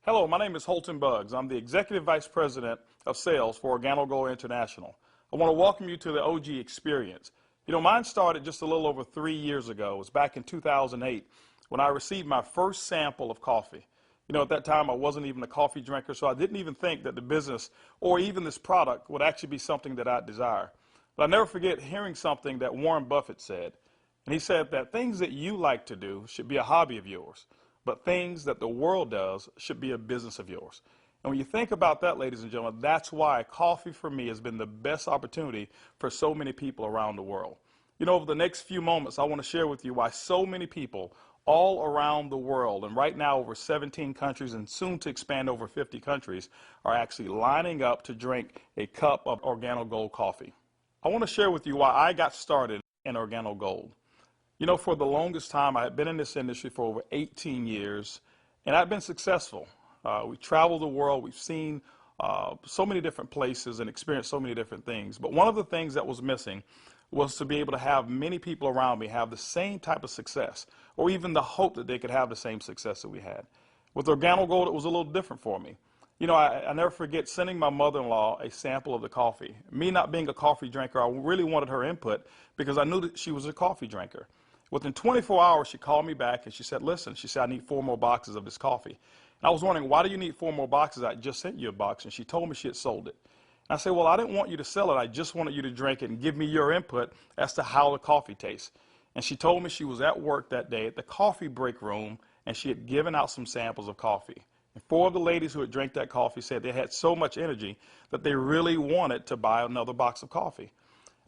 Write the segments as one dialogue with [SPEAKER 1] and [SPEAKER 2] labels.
[SPEAKER 1] Hello, my name is Holton Buggs. I'm the Executive Vice President of Sales for Organo Gold International. I want to welcome you to the OG experience. Mine started just a little over 3 years ago. It was back in 2008 when I received my first sample of coffee. At that time I wasn't even a coffee drinker, so I didn't even think that the business or even this product would actually be something that I'd desire. But I'll never forget hearing something that Warren Buffett said. And he said that things that you like to do should be a hobby of yours, but things that the world does should be a business of yours. And when you think about that, ladies and gentlemen, that's why coffee for me has been the best opportunity for so many people around the world. Over the next few moments, I want to share with you why so many people all around the world, and right now over 17 countries and soon to expand over 50 countries, are actually lining up to drink a cup of Organo Gold coffee. I want to share with you why I got started in Organo Gold. For the longest time, I had been in this industry for over 18 years, and I've been successful. We traveled the world. We've seen so many different places and experienced so many different things. But one of the things that was missing was to be able to have many people around me have the same type of success, or even the hope that they could have the same success that we had. With Organo Gold, it was a little different for me. I never forget sending my mother-in-law a sample of the coffee. Me not being a coffee drinker, I really wanted her input because I knew that she was a coffee drinker. Within 24 hours, she called me back and she said, listen, she said, I need 4 more boxes of this coffee. And I was wondering, why do you need 4 more boxes? I just sent you a box. And she told me she had sold it. And I said, well, I didn't want you to sell it. I just wanted you to drink it and give me your input as to how the coffee tastes. And she told me she was at work that day at the coffee break room, and she had given out some samples of coffee. And 4 of the ladies who had drank that coffee said they had so much energy that they really wanted to buy another box of coffee.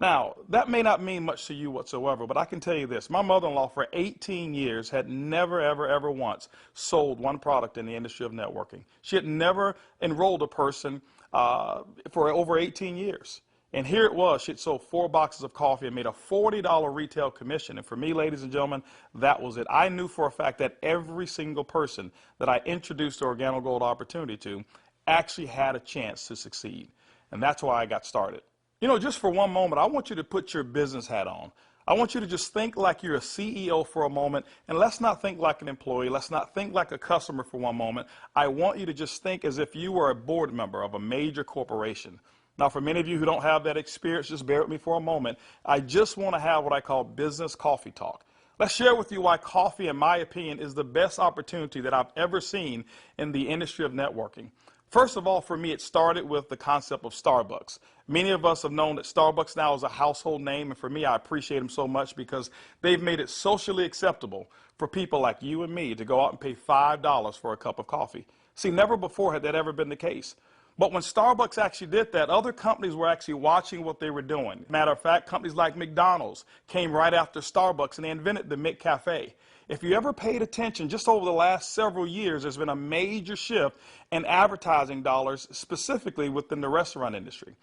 [SPEAKER 1] Now, that may not mean much to you whatsoever, but I can tell you this. My mother-in-law for 18 years had never, ever once sold one product in the industry of networking. She had never enrolled a person for over 18 years. And here it was. She had sold 4 boxes of coffee and made a $40 retail commission. And for me, ladies and gentlemen, that was it. I knew for a fact that every single person that I introduced the Organo Gold opportunity to actually had a chance to succeed. And that's why I got started. Just for one moment, I want you to put your business hat on. I want you to just think like you're a CEO for a moment, and let's not think like an employee. Let's not think like a customer for one moment. I want you to just think as if you were a board member of a major corporation. Now, for many of you who don't have that experience, just bear with me for a moment. I just want to have what I call business coffee talk. Let's share with you why coffee, in my opinion, is the best opportunity that I've ever seen in the industry of networking. First of all, for me, it started with the concept of Starbucks. Many of us have known that Starbucks now is a household name, and for me, I appreciate them so much because they've made it socially acceptable for people like you and me to go out and pay $5 for a cup of coffee. See, never before had that ever been the case. But when Starbucks actually did that, other companies were actually watching what they were doing. Matter of fact, companies like McDonald's came right after Starbucks, and they invented the McCafe. If you ever paid attention, just over the last several years, there's been a major shift in advertising dollars, specifically within the restaurant industry.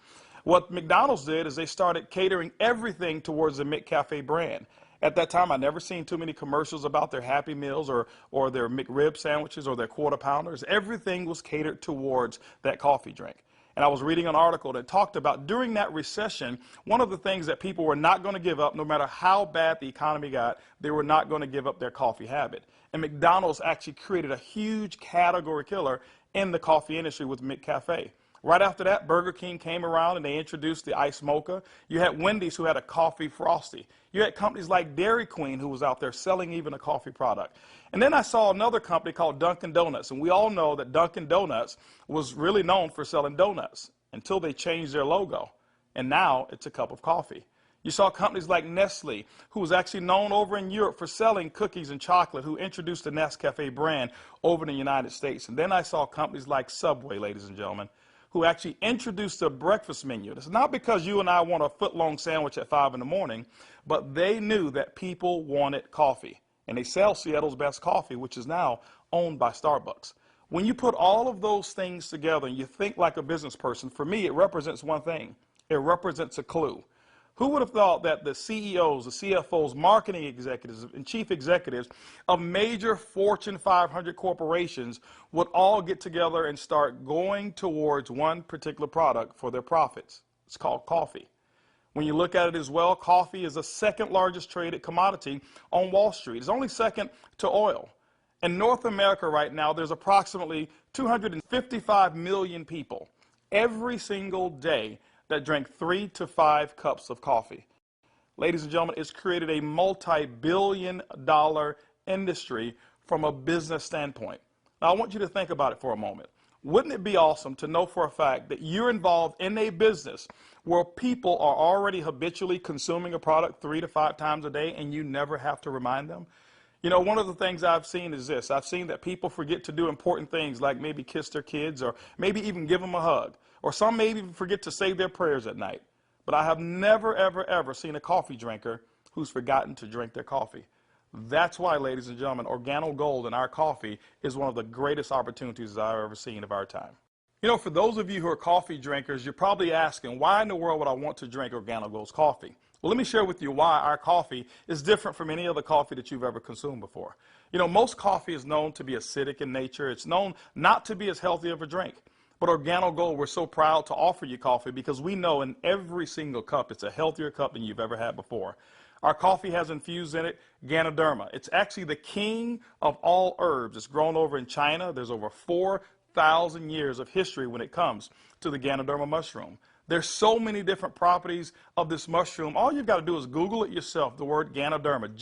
[SPEAKER 1] What McDonald's did is they started catering everything towards the McCafe brand. At that time, I'd never seen too many commercials about their Happy Meals or their McRib sandwiches or their Quarter Pounders. Everything was catered towards that coffee drink. And I was reading an article that talked about during that recession, one of the things that people were not going to give up, no matter how bad the economy got, they were not going to give up their coffee habit. And McDonald's actually created a huge category killer in the coffee industry with McCafe. Right after that, Burger King came around and they introduced the Iced Mocha. You had Wendy's who had a coffee frosty. You had companies like Dairy Queen who was out there selling even a coffee product. And then I saw another company called Dunkin' Donuts. And we all know that Dunkin' Donuts was really known for selling donuts until they changed their logo. And now it's a cup of coffee. You saw companies like Nestle, who was actually known over in Europe for selling cookies and chocolate, who introduced the Nescafe brand over in the United States. And then I saw companies like Subway, ladies and gentlemen, who actually introduced a breakfast menu. It's not because you and I want a foot-long sandwich at 5 in the morning, but they knew that people wanted coffee. And they sell Seattle's best coffee, which is now owned by Starbucks. When you put all of those things together and you think like a business person, for me, it represents one thing. It represents a clue. Who would have thought that the CEOs, the CFOs, marketing executives, and chief executives of major Fortune 500 corporations would all get together and start going towards one particular product for their profits? It's called coffee. When you look at it as well, coffee is the second largest traded commodity on Wall Street. It's only second to oil. In North America right now, there's approximately 255 million people every single day that drink 3 to 5 cups of coffee. Ladies and gentlemen, it's created a multi-billion-dollar industry from a business standpoint. Now, I want you to think about it for a moment. Wouldn't it be awesome to know for a fact that you're involved in a business where people are already habitually consuming a product 3 to 5 times a day and you never have to remind them? You know, one of the things I've seen is this. I've seen that people forget to do important things like maybe kiss their kids or maybe even give them a hug. Or some maybe even forget to say their prayers at night. But I have never, ever, ever seen a coffee drinker who's forgotten to drink their coffee. That's why, ladies and gentlemen, Organo Gold in our coffee is one of the greatest opportunities I've ever seen of our time. You know, for those of you who are coffee drinkers, you're probably asking, why in the world would I want to drink Organo Gold's coffee? Well, let me share with you why our coffee is different from any other coffee that you've ever consumed before. You know, most coffee is known to be acidic in nature. It's known not to be as healthy of a drink. But Organo Gold, we're so proud to offer you coffee because we know in every single cup it's a healthier cup than you've ever had before. Our coffee has infused in it Ganoderma. It's actually the king of all herbs. It's grown over in China. There's over 4,000 years of history when it comes to the Ganoderma mushroom. There's so many different properties of this mushroom. All you've got to do is Google it yourself, the word Ganoderma,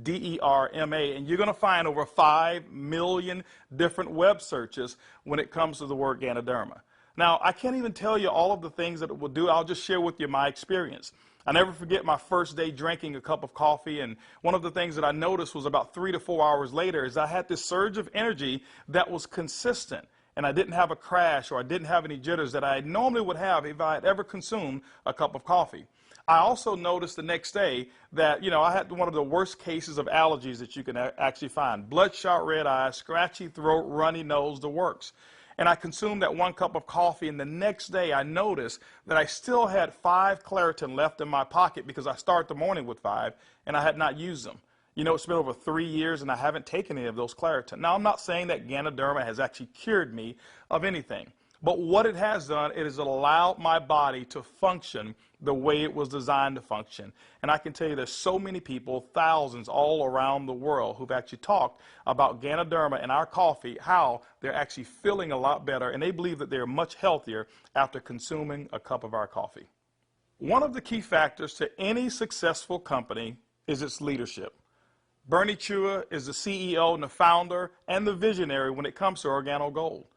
[SPEAKER 1] Ganoderma, and you're going to find over 5 million different web searches when it comes to the word Ganoderma. Now, I can't even tell you all of the things that it will do. I'll just share with you my experience. I never forget my first day drinking a cup of coffee, and one of the things that I noticed was about 3 to 4 hours later is I had this surge of energy that was consistent. And I didn't have a crash or I didn't have any jitters that I normally would have if I had ever consumed a cup of coffee. I also noticed the next day that, you know, I had one of the worst cases of allergies that you can actually find. Bloodshot red eyes, scratchy throat, runny nose, the works. And I consumed that 1 cup of coffee, and the next day I noticed that I still had 5 Claritin left in my pocket because I start the morning with 5 and I had not used them. You know, it's been over 3 years and I haven't taken any of those Claritin. Now, I'm not saying that Ganoderma has actually cured me of anything. But what it has done, it has allowed my body to function the way it was designed to function. And I can tell you there's so many people, thousands all around the world, who've actually talked about Ganoderma and our coffee, how they're actually feeling a lot better, and they believe that they're much healthier after consuming a cup of our coffee. One of the key factors to any successful company is its leadership. Bernie Chua is the CEO and the founder and the visionary when it comes to Organo Gold.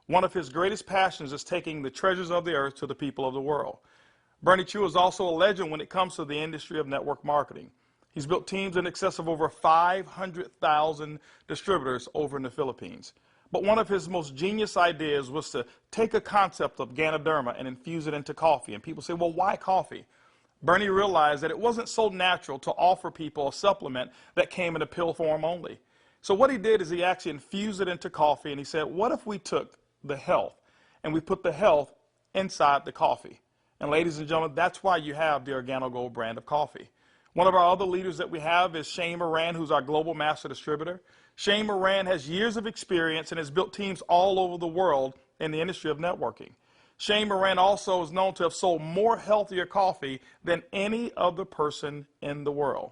[SPEAKER 1] One of his greatest passions is taking the treasures of the earth to the people of the world. Bernie Chua is also a legend when it comes to the industry of network marketing. He's built teams in excess of over 500,000 distributors over in the Philippines. But one of his most genius ideas was to take a concept of Ganoderma and infuse it into coffee. And people say, well, why coffee? Bernie realized that it wasn't so natural to offer people a supplement that came in a pill form only. So what he did is he actually infused it into coffee, and he said, what if we took the health and we put the health inside the coffee? And ladies and gentlemen, that's why you have the Organo Gold brand of coffee. One of our other leaders that we have is Shane Moran, who's our global master distributor. Shane Moran has years of experience and has built teams all over the world in the industry of networking. Shane Moran also is known to have sold more healthier coffee than any other person in the world.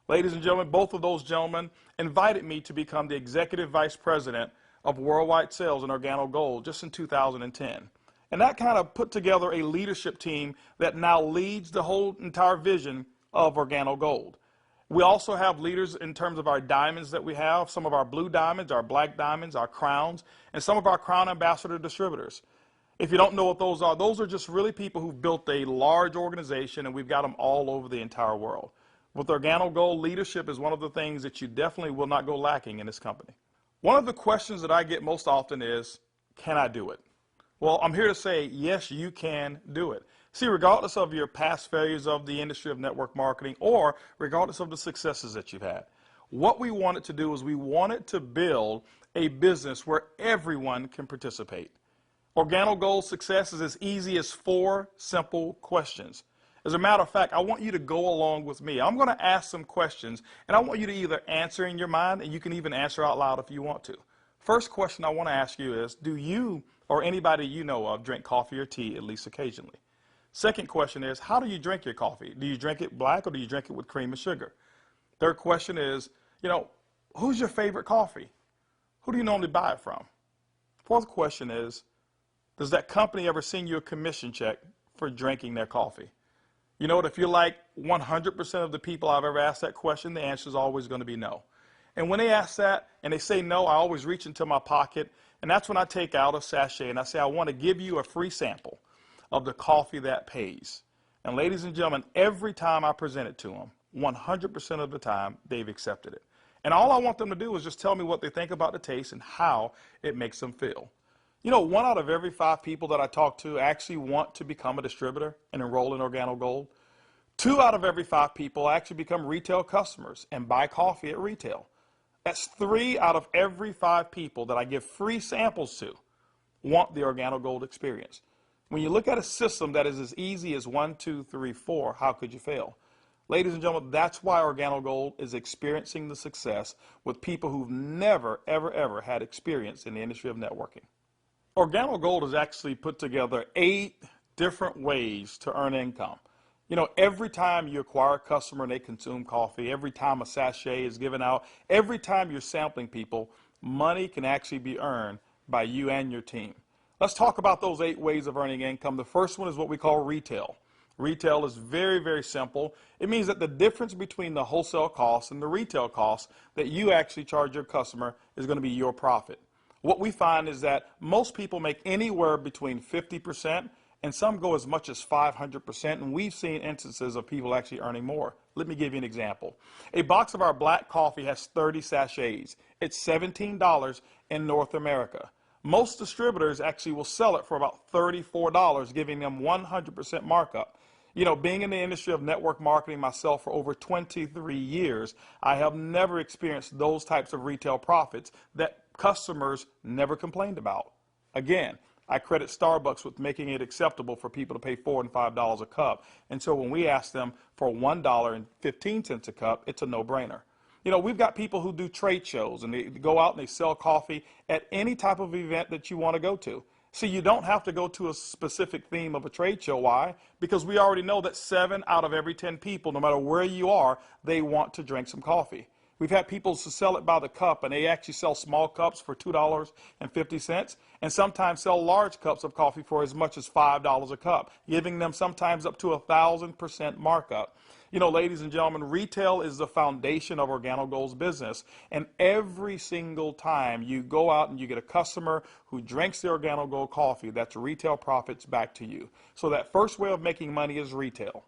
[SPEAKER 1] Ladies and gentlemen, both of those gentlemen invited me to become the Executive Vice President of Worldwide Sales in Organo Gold just in 2010. And that kind of put together a leadership team that now leads the whole entire vision of Organo Gold. We also have leaders in terms of our diamonds that we have, some of our blue diamonds, our black diamonds, our crowns, and some of our crown ambassador distributors. If you don't know what those are just really people who've built a large organization, and we've got them all over the entire world. With Organo Gold, leadership is one of the things that you definitely will not go lacking in this company. One of the questions that I get most often is, can I do it? Well, I'm here to say, yes, you can do it. See, regardless of your past failures of the industry of network marketing or regardless of the successes that you've had, what we wanted to do is we wanted to build a business where everyone can participate. Organo Gold's success is as easy as 4 simple questions. As a matter of fact, I want you to go along with me. I'm going to ask some questions, and I want you to either answer in your mind, and you can even answer out loud if you want to. First question I want to ask you is, do you or anybody you know of drink coffee or tea at least occasionally? Second question is, how do you drink your coffee? Do you drink it black or do you drink it with cream and sugar? Third question is, Who's your favorite coffee? Who do you normally buy it from? Fourth question is, does that company ever send you a commission check for drinking their coffee? You know what, if you're like 100% of the people I've ever asked that question, the answer is always going to be no. And when they ask that and they say no, I always reach into my pocket, and that's when I take out a sachet and I say, I want to give you a free sample of the coffee that pays. And ladies and gentlemen, every time I present it to them, 100% of the time, they've accepted it. And all I want them to do is just tell me what they think about the taste and how it makes them feel. You know, 1 out of every 5 people that I talk to actually want to become a distributor and enroll in Organo Gold. 2 out of every 5 people actually become retail customers and buy coffee at retail. That's 3 out of every 5 people that I give free samples to want the Organo Gold experience. When you look at a system that is as easy as 1, 2, 3, 4, how could you fail? Ladies and gentlemen, that's why Organo Gold is experiencing the success with people who've never, ever, ever had experience in the industry of networking. Organo Gold has actually put together 8 different ways to earn income. You know, every time you acquire a customer and they consume coffee, every time a sachet is given out, every time you're sampling people, money can actually be earned by you and your team. Let's talk about those 8 ways of earning income. The first one is what we call retail. Retail is very, very simple. It means that the difference between the wholesale cost and the retail cost that you actually charge your customer is going to be your profit. What we find is that most people make anywhere between 50% and some go as much as 500%, and we've seen instances of people actually earning more. Let me give you an example. A box of our black coffee has 30 sachets. It's $17 in North America. Most distributors actually will sell it for about $34, giving them 100% markup. You know, being in the industry of network marketing myself for over 23 years, I have never experienced those types of retail profits that customers never complained about. Again, I credit Starbucks with making it acceptable for people to pay $4 and $5 a cup. And so when we ask them for $1.15 a cup, it's a no-brainer. You know, we've got people who do trade shows and they go out and they sell coffee at any type of event that you want to go to. See, you don't have to go to a specific theme of a trade show. Why? Because we already know that 7 out of every 10 people, no matter where you are, they want to drink some coffee. We've had people sell it by the cup, and they actually sell small cups for $2.50, and sometimes sell large cups of coffee for as much as $5 a cup, giving them sometimes up to 1,000% markup. You know, ladies and gentlemen, retail is the foundation of Organo Gold's business, and every single time you go out and you get a customer who drinks the Organo Gold coffee, that's retail profits back to you. So that first way of making money is retail.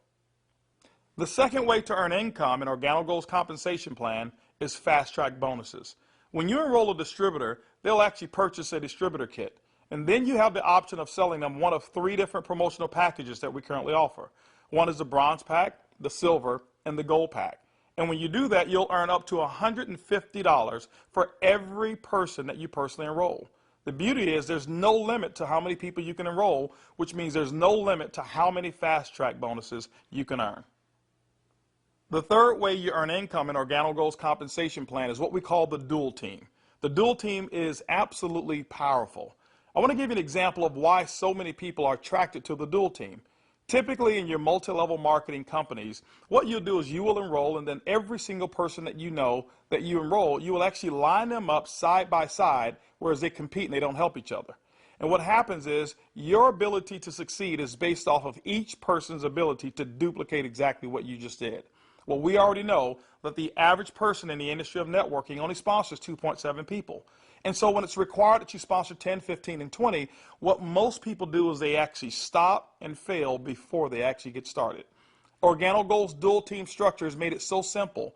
[SPEAKER 1] The second way to earn income in Organo Gold's compensation plan is fast-track bonuses. When you enroll a distributor, they'll actually purchase a distributor kit. And then you have the option of selling them one of 3 different promotional packages that we currently offer. One is the bronze pack, the silver, and the gold pack. And when you do that, you'll earn up to $150 for every person that you personally enroll. The beauty is there's no limit to how many people you can enroll, which means there's no limit to how many fast-track bonuses you can earn. The third way you earn income in Organo Gold's compensation plan is what we call the dual team. The dual team is absolutely powerful. I want to give you an example of why so many people are attracted to the dual team. Typically in your multi-level marketing companies, what you'll do is you will enroll, and then every single person that you know that you enroll, you will actually line them up side by side, whereas they compete and they don't help each other. And what happens is your ability to succeed is based off of each person's ability to duplicate exactly what you just did. Well, we already know that the average person in the industry of networking only sponsors 2.7 people. And so when it's required that you sponsor 10, 15, and 20, what most people do is they actually stop and fail before they actually get started. Organo Gold's dual team structure has made it so simple.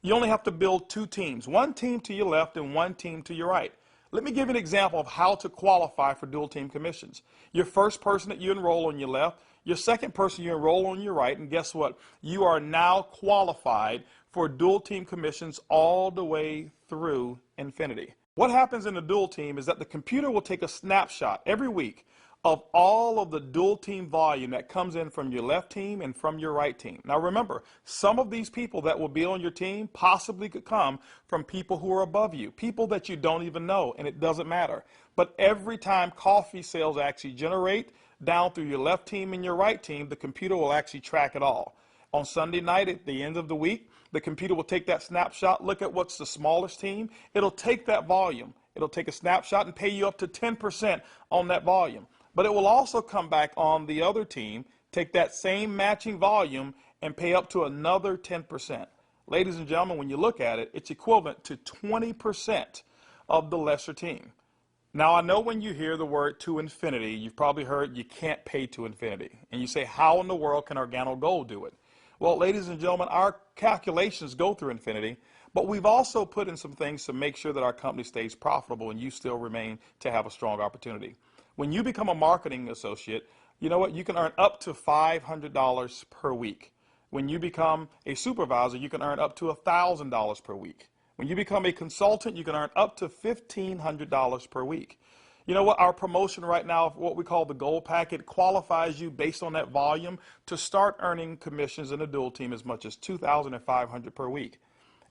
[SPEAKER 1] You only have to build 2 teams, 1 team to your left and 1 team to your right. Let me give you an example of how to qualify for dual team commissions. Your first person that you enroll on your left, your second person you enroll on your right, and guess what? You are now qualified for dual team commissions all the way through infinity. What happens in the dual team is that the computer will take a snapshot every week of all of the dual team volume that comes in from your left team and from your right team. Now remember, some of these people that will be on your team possibly could come from people who are above you, people that you don't even know, and it doesn't matter. But every time coffee sales actually generate down through your left team and your right team, the computer will actually track it all. On Sunday night at the end of the week, the computer will take that snapshot, look at what's the smallest team. It'll take that volume. It'll take a snapshot and pay you up to 10% on that volume. But it will also come back on the other team, take that same matching volume and pay up to another 10%. Ladies and gentlemen, when you look at it, it's equivalent to 20% of the lesser team. Now, I know when you hear the word to infinity, you've probably heard you can't pay to infinity. And you say, how in the world can Organo Gold do it? Well, ladies and gentlemen, our calculations go through infinity, but we've also put in some things to make sure that our company stays profitable and you still remain to have a strong opportunity. When you become a marketing associate, you know what? You can earn up to $500 per week. When you become a supervisor, you can earn up to $1,000 per week. When you become a consultant, you can earn up to $1,500 per week. You know what? Our promotion right now, what we call the gold packet, qualifies you based on that volume to start earning commissions in a dual team as much as $2,500 per week.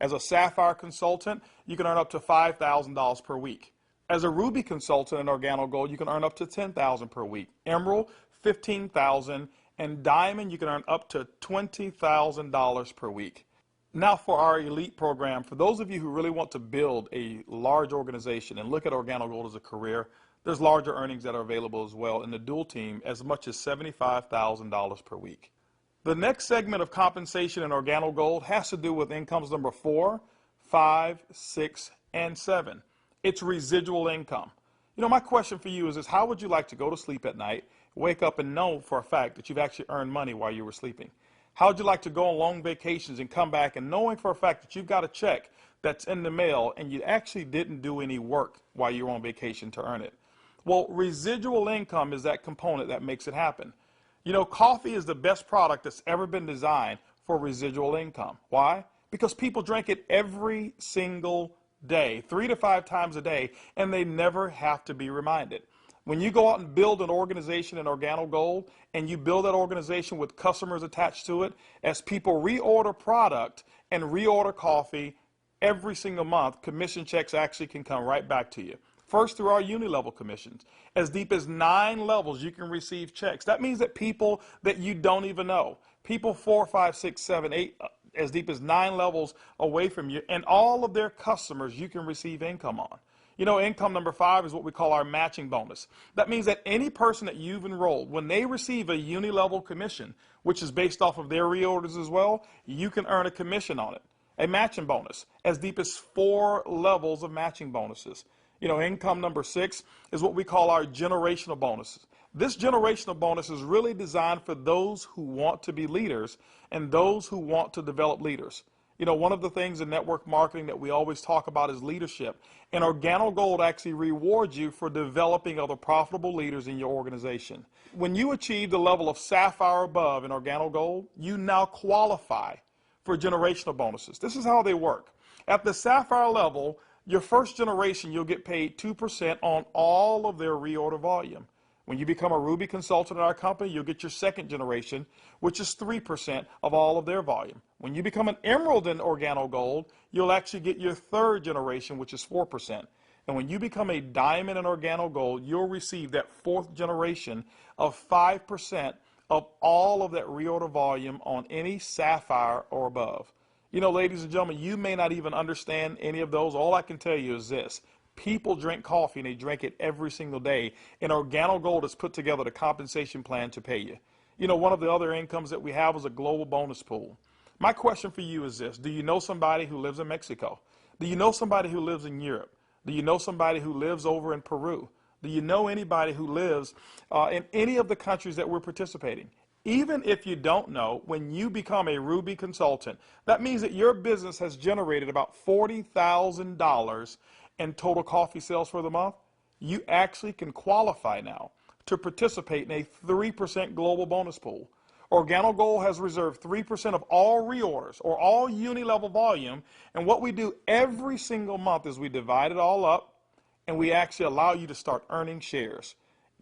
[SPEAKER 1] As a sapphire consultant, you can earn up to $5,000 per week. As a ruby consultant in Organo Gold, you can earn up to $10,000 per week. Emerald, $15,000, and diamond, you can earn up to $20,000 per week. Now for our elite program, for those of you who really want to build a large organization and look at Organo Gold as a career, there's larger earnings that are available as well in the dual team, as much as $75,000 per week. The next segment of compensation in Organo Gold has to do with incomes number 4, 5, 6, and 7. It's residual income. You know, my question for you is this: how would you like to go to sleep at night, wake up and know for a fact that you've actually earned money while you were sleeping? How would you like to go on long vacations and come back and knowing for a fact that you've got a check that's in the mail and you actually didn't do any work while you were on vacation to earn it? Well, residual income is that component that makes it happen. You know, coffee is the best product that's ever been designed for residual income. Why? Because people drink it every single day, 3 to 5 times a day, and they never have to be reminded. When you go out and build an organization in Organo Gold, and you build that organization with customers attached to it, as people reorder product and reorder coffee every single month, commission checks actually can come right back to you. First, through our uni-level commissions. As deep as 9 levels, you can receive checks. That means that people that you don't even know, people 4, 5, 6, 7, 8, as deep as 9 levels away from you, and all of their customers you can receive income on. You know, income number 5 is what we call our matching bonus. That means that any person that you've enrolled, when they receive a uni-level commission, which is based off of their reorders as well, you can earn a commission on it. A matching bonus, as deep as 4 levels of matching bonuses. You know, income number 6 is what we call our generational bonuses. This generational bonus is really designed for those who want to be leaders and those who want to develop leaders. You know, one of the things in network marketing that we always talk about is leadership. And Organo Gold actually rewards you for developing other profitable leaders in your organization. When you achieve the level of sapphire above in Organo Gold, you now qualify for generational bonuses. This is how they work. At the sapphire level, your first generation, you'll get paid 2% on all of their reorder volume. When you become a Ruby consultant in our company, you'll get your second generation, which is 3% of all of their volume. When you become an Emerald in Organo Gold, you'll actually get your third generation, which is 4%. And when you become a Diamond in Organo Gold, you'll receive that fourth generation of 5% of all of that reorder volume on any Sapphire or above. You know, ladies and gentlemen, you may not even understand any of those. All I can tell you is this. People drink coffee, and they drink it every single day. And Organo Gold has put together the compensation plan to pay you. You know, one of the other incomes that we have is a global bonus pool. My question for you is this. Do you know somebody who lives in Mexico? Do you know somebody who lives in Europe? Do you know somebody who lives over in Peru? Do you know anybody who lives in any of the countries that we're participating? Even if you don't know, when you become a Ruby consultant, that means that your business has generated about $40,000 in total coffee sales for the month. You actually can qualify now to participate in a 3% global bonus pool. Organo Gold has reserved 3% of all reorders or all uni-level volume, and what we do every single month is we divide it all up and we actually allow you to start earning shares.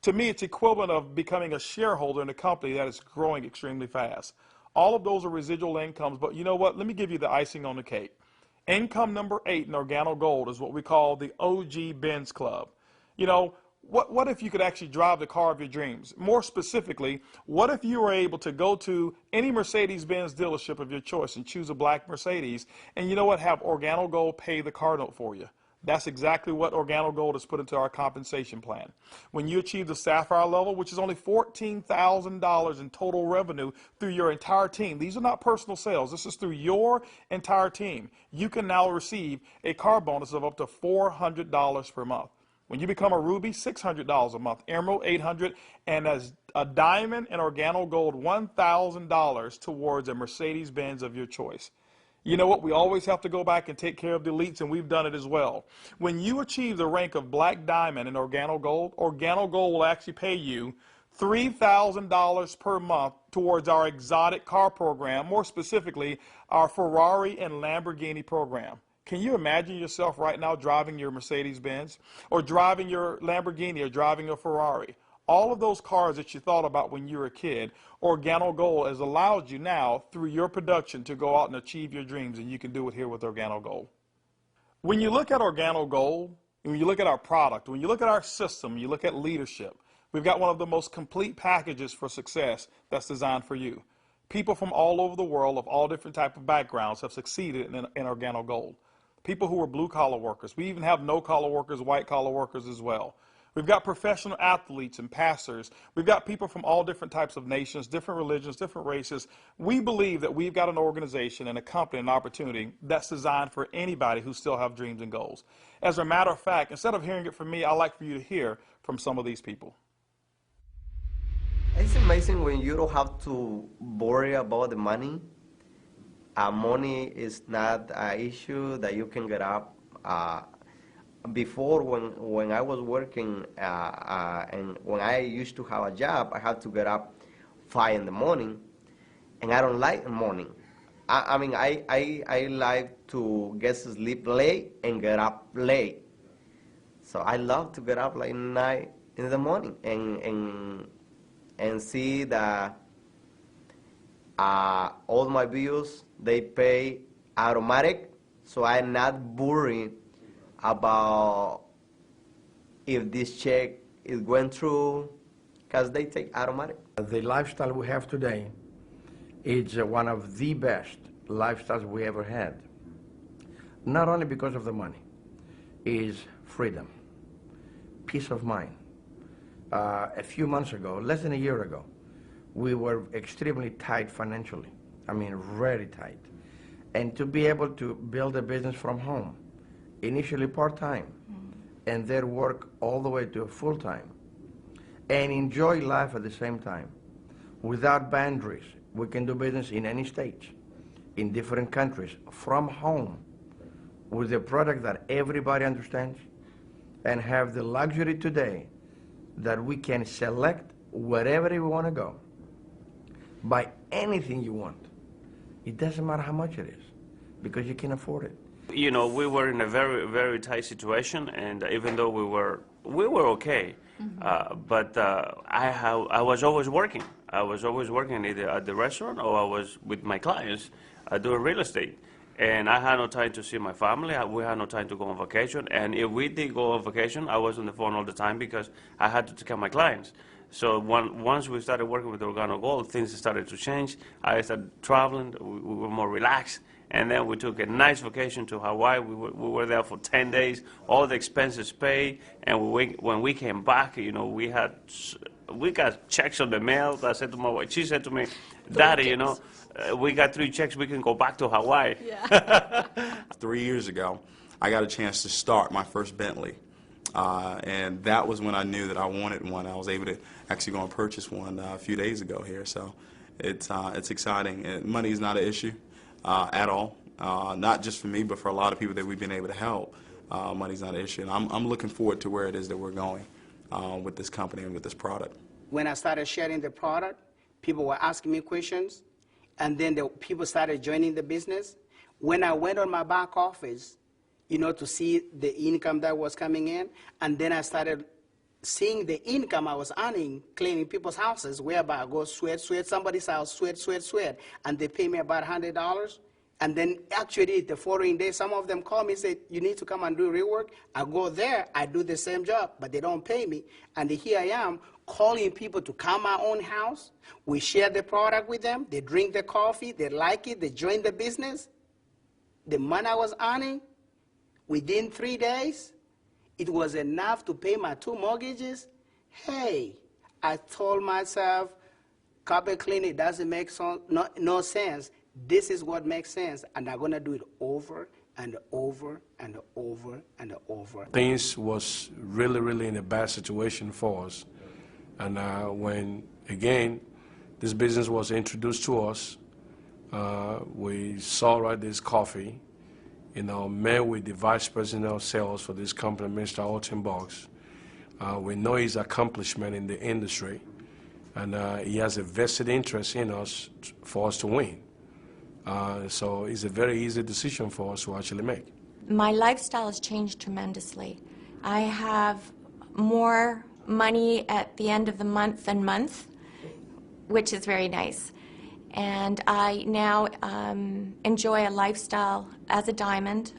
[SPEAKER 1] To me, it's equivalent of becoming a shareholder in a company that is growing extremely fast. All of those are residual incomes, but you know what? Let me give you the icing on the cake. Income number 8 in Organo Gold is what we call the OG Benz Club. You know, what if you could actually drive the car of your dreams? More specifically, what if you were able to go to any Mercedes-Benz dealership of your choice and choose a black Mercedes, and you know what, have Organo Gold pay the car note for you? That's exactly what Organo Gold has put into our compensation plan. When you achieve the Sapphire level, which is only $14,000 in total revenue through your entire team, these are not personal sales, this is through your entire team, you can now receive a car bonus of up to $400 per month. When you become a Ruby, $600 a month, Emerald, $800, and as a Diamond and Organo Gold, $1,000 towards a Mercedes-Benz of your choice. You know what? We always have to go back and take care of the elites, and we've done it as well. When you achieve the rank of Black Diamond in Organo Gold will actually pay you $3,000 per month towards our exotic car program, more specifically, our Ferrari and Lamborghini program. Can you imagine yourself right now driving your Mercedes-Benz or driving your Lamborghini or driving a Ferrari? All of those cars that you thought about when you were a kid, Organo Gold has allowed you now through your production to go out and achieve your dreams, and you can do it here with Organo Gold. When you look at Organo Gold, when you look at our product, when you look at our system, you look at leadership, we've got one of the most complete packages for success that's designed for you. People from all over the world of all different types of backgrounds have succeeded in Organo Gold. People who are blue-collar workers. We even have no-collar workers, white-collar workers as well. We've got professional athletes and pastors. We've got people from all different types of nations, different religions, different races. We believe that we've got an organization and a company and an opportunity that's designed for anybody who still have dreams and goals. As a matter of fact, instead of hearing it from me, I'd like for you to hear from some of these people.
[SPEAKER 2] It's amazing when you don't have to worry about the money. Money is not an issue that you can get up. Before, when I was working and when I used to have a job, I had to get up 5 in the morning, and I don't like the morning. I mean, I like to get to sleep late and get up late. So I love to get up like 9 in the morning and see that all my bills, they pay automatic, so I'm not worried about if this check is going through, because they take automatic.
[SPEAKER 3] The lifestyle we have today is one of the best lifestyles we ever had. Not only because of the money, is freedom, peace of mind. A few months ago, less than a year ago, we were extremely tight financially. I mean, very tight. And to be able to build a business from home, initially part-time, and then work all the way to full-time, and enjoy life at the same time, without boundaries. We can do business in any state, in different countries, from home, with a product that everybody understands, and have the luxury today that we can select wherever we want to go, buy anything you want. It doesn't matter how much it is, because you can afford it.
[SPEAKER 4] You know, we were in a very, very tight situation, and even though we were okay, but I was always working. I was always working either at the restaurant or I was with my clients doing real estate. And I had no time to see my family. We had no time to go on vacation. And if we did go on vacation, I was on the phone all the time because I had to take care of my clients. So once we started working with Organo Gold, things started to change. I started traveling. We were more relaxed. And then we took a nice vacation to Hawaii. We were there for 10 days, all the expenses paid. And when we came back, you know, we got checks on the mail. I said to my wife, she said to me, Daddy, you know, we got 3 checks, we can go back to Hawaii.
[SPEAKER 5] Yeah. 3 years ago, I got a chance to start my first Bentley. And that was when I knew that I wanted one. I was able to actually go and purchase one a few days ago here. So it's exciting. And money is not an issue at all. Not just for me, but for a lot of people that we've been able to help. Money's not an issue. And I'm looking forward to where it is that we're going with this company and with this product.
[SPEAKER 6] When I started sharing the product, people were asking me questions, and then the people started joining the business. When I went on my back office, you know, to see the income that was coming in, and then I started seeing the income I was earning cleaning people's houses, whereby I go sweat somebody's house, sweat, and they pay me about $100. And then actually the following day, some of them call me and say, you need to come and do rework. I go there, I do the same job, but they don't pay me. And here I am calling people to come my own house. We share the product with them. They drink the coffee. They like it. They join the business. The money I was earning, within 3 days, it was enough to pay my 2 mortgages. Hey, I told myself, carpet cleaning doesn't make no sense. This is what makes sense, and I'm going to do it over and over and over and over.
[SPEAKER 7] Things was really in a bad situation for us. And when, again, this business was introduced to us, we saw this coffee, met with the vice president of sales for this company, Mr. Alton Box. We know his accomplishment in the industry, and he has a vested interest in us for us to win. So it's a very easy decision for us to actually make.
[SPEAKER 8] My lifestyle has changed tremendously. I have more money at the end of the month, which is very nice. And I now enjoy a lifestyle as a diamond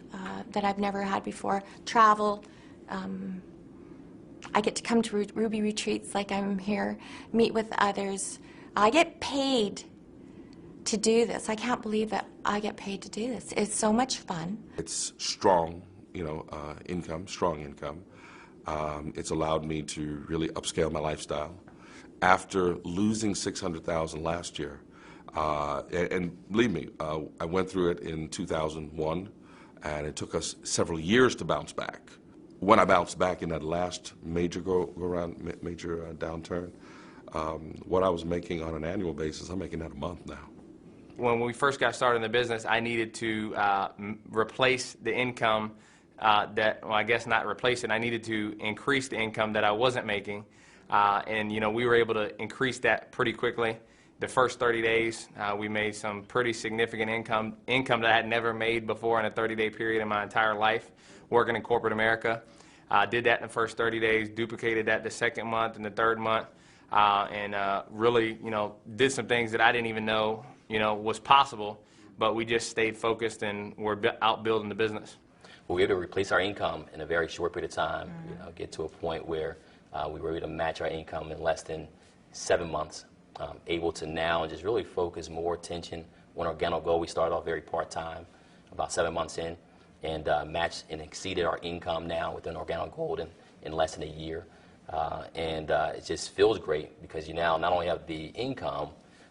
[SPEAKER 8] that I've never had before. Travel. I get to come to Ruby retreats like I'm here, meet with others. I get paid to do this. I can't believe that I get paid to do this. It's so much fun.
[SPEAKER 9] It's strong, income, strong income. It's allowed me to really upscale my lifestyle. After losing $600,000 last year, and believe me, I went through it in 2001, and it took us several years to bounce back. When I bounced back in that last major downturn, what I was making on an annual basis, I'm making that a month now.
[SPEAKER 10] When we first got started in the business, I needed to replace the income I guess not replace it. I needed to increase the income that I wasn't making. And we were able to increase that pretty quickly. The first 30 days, we made some pretty significant income that I had never made before in a 30-day period in my entire life working in corporate America. Did that in the first 30 days, duplicated that the second month and the third month, and really, did some things that I didn't even know, was possible, but we just stayed focused and we're out building the business.
[SPEAKER 11] We were able to replace our income in a very short period of time, get to a point where we were able to match our income in less than 7 months. Able to now just really focus more attention on Organo Gold. We started off very part-time, about 7 months in, and matched and exceeded our income now within Organo Gold in less than a year. It just feels great because you now not only have the income,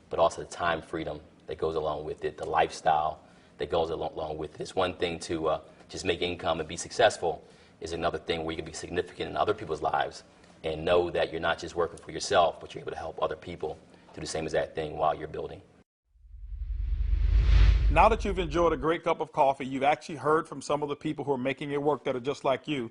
[SPEAKER 11] but also the time freedom that goes along with it, the lifestyle that goes along with it. It's one thing to just make income and be successful. Is another thing where you can be significant in other people's lives and know that you're not just working for yourself, but you're able to help other people do the same exact thing while you're building.
[SPEAKER 1] Now that you've enjoyed a great cup of coffee, you've actually heard from some of the people who are making it work that are just like you.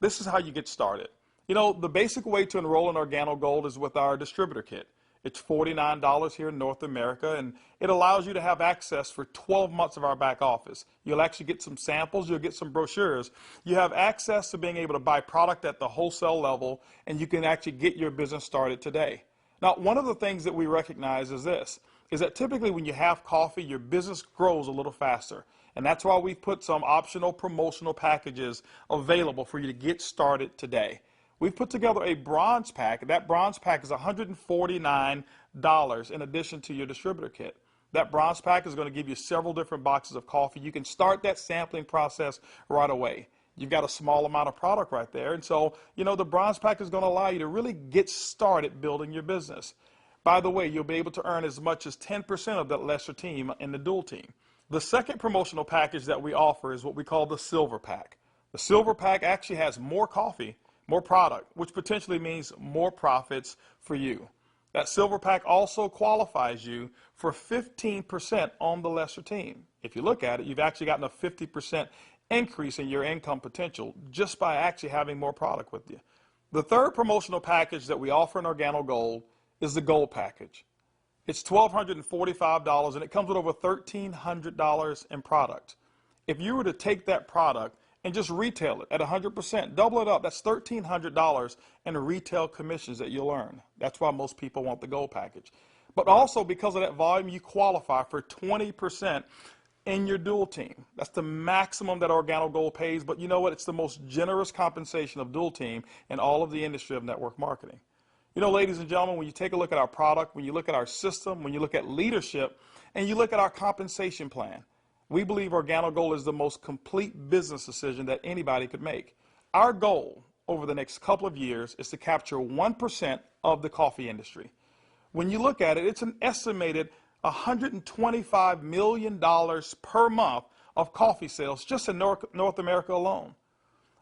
[SPEAKER 1] This is how you get started. The basic way to enroll in Organo Gold is with our distributor kit. It's $49 here in North America, and it allows you to have access for 12 months of our back office. You'll actually get some samples, you'll get some brochures. You have access to being able to buy product at the wholesale level, and you can actually get your business started today. Now, one of the things that we recognize is this, is that typically when you have coffee, your business grows a little faster. And that's why we've put some optional promotional packages available for you to get started today. We've put together a bronze pack. That bronze pack is $149 in addition to your distributor kit. That bronze pack is going to give you several different boxes of coffee. You can start that sampling process right away. You've got a small amount of product right there. And so, the bronze pack is going to allow you to really get started building your business. By the way, you'll be able to earn as much as 10% of that lesser team in the dual team. The second promotional package that we offer is what we call the silver pack. The silver pack actually has more coffee, more product, which potentially means more profits for you. That silver pack also qualifies you for 15% on the lesser team. If you look at it, you've actually gotten a 50% increase in your income potential just by actually having more product with you. The third promotional package that we offer in Organo Gold is the Gold package. It's $1,245 and it comes with over $1,300 in product. If you were to take that product and just retail it at 100%, double it up, that's $1,300 in retail commissions that you'll earn. That's why most people want the Gold package. But also because of that volume, you qualify for 20% in your dual team. That's the maximum that Organo Gold pays, but you know what? It's the most generous compensation of dual team in all of the industry of network marketing. You know, ladies and gentlemen, when you take a look at our product, when you look at our system, when you look at leadership, and you look at our compensation plan, we believe Organo Gold is the most complete business decision that anybody could make. Our goal over the next couple of years is to capture 1% of the coffee industry. When you look at it, it's an estimated $125 million per month of coffee sales just in North America alone.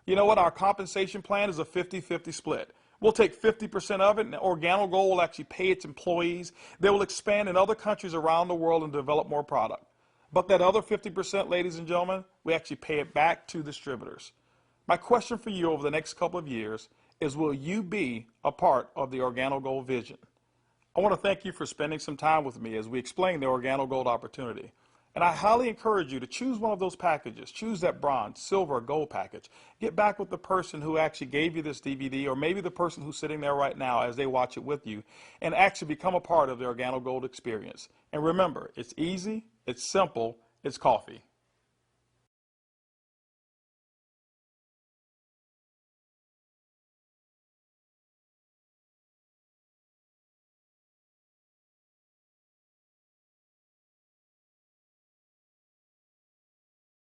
[SPEAKER 1] You know what? Our compensation plan is a 50-50 split. We'll take 50% of it, and Organo Gold will actually pay its employees. They will expand in other countries around the world and develop more product. But that other 50%, ladies and gentlemen, we actually pay it back to distributors. My question for you over the next couple of years is, will you be a part of the Organo Gold vision? I want to thank you for spending some time with me as we explain the Organo Gold opportunity. And I highly encourage you to choose one of those packages. Choose that bronze, silver, or gold package. Get back with the person who actually gave you this DVD, or maybe the person who's sitting there right now as they watch it with you, and actually become a part of the Organo Gold experience. And remember, it's easy, it's simple, it's coffee.